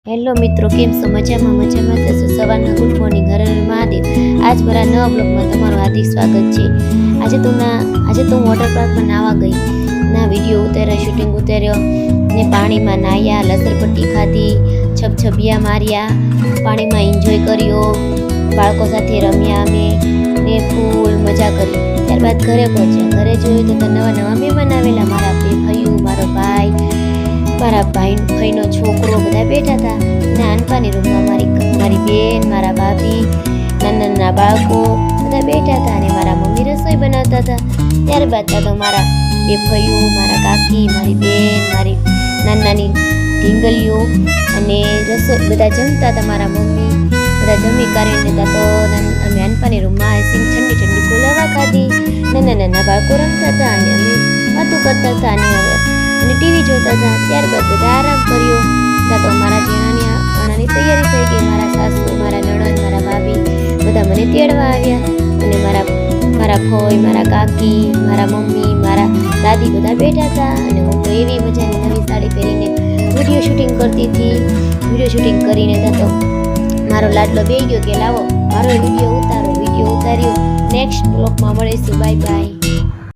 Hello મિત્રો, કેમ છો? મજામાં જશો? સવારના ગુડ મોર્નિંગ, હર હર મહાદેવ. આજ મારા નવા બ્લોગમાં તમારું હાર્દિક સ્વાગત છે. આજે તો હું વોટર પાર્કમાં નાવા ગઈ. ના વિડીયો ઉતાર્યા, શૂટિંગ ઉતાર્યો ને પાણીમાં નાહ્યા, લસરપટ્ટી ખાધી, છબછબિયા માર્યા, પાણીમાં એન્જોય કર્યો, બાળકો સાથે રમ્યા અમે ને ફૂલ મજા કરી. ત્યારબાદ ઘરે પહોંચ્યા. ઘરે જોયું તો નવા મહેમાન આવેલા. મારા બે ભાઈઓ, મારો ભાઈ, મારા ભાઈનો છોકરો બધા બેઠા હતા. નાનપાની રૂમમાં મારી બેન, મારા ભાભી, નાના બાળકો બધા બેઠા હતા અને મારા મમ્મી રસોઈ બનાવતા હતા. ત્યારબાદ તો મારા બે ભાઈઓ, મારા કાકી, મારી બેન, મારી નાની ઢીંગલીઓ અને રસોઈ બધા જમતા હતા. મારા મમ્મી બધા જમી કરીને તો અમે નાનપાની રૂમમાં ઠંડી કોલાવા ખાધી. નાના બાળકો રમતા હતા અને અમે વાતો કરતા હતા અને ટીવી જોતા હતા. ત્યારબાદ બધા આરામ કર્યો. તો મારા જીણાની તૈયારી થઈ ગઈ. મારા સાસુ, મારા નણંદ, મારા ભાભી બધા મને તેડવા આવ્યા અને મારા ફોઈ, મારા કાકી, મારા મમ્મી, મારા દાદી બધા બેઠા હતા અને હું તો એવી મજાની નવી સાડી પહેરીને વિડીયો શૂટિંગ કરતી હતી. વિડીયો શૂટિંગ કરીને તો મારો લાડલો બે ગયો કે લાવો મારો વિડીયો ઉતાર્યો. નેક્સ્ટ બ્લોગમાં મળીશું. Bye bye.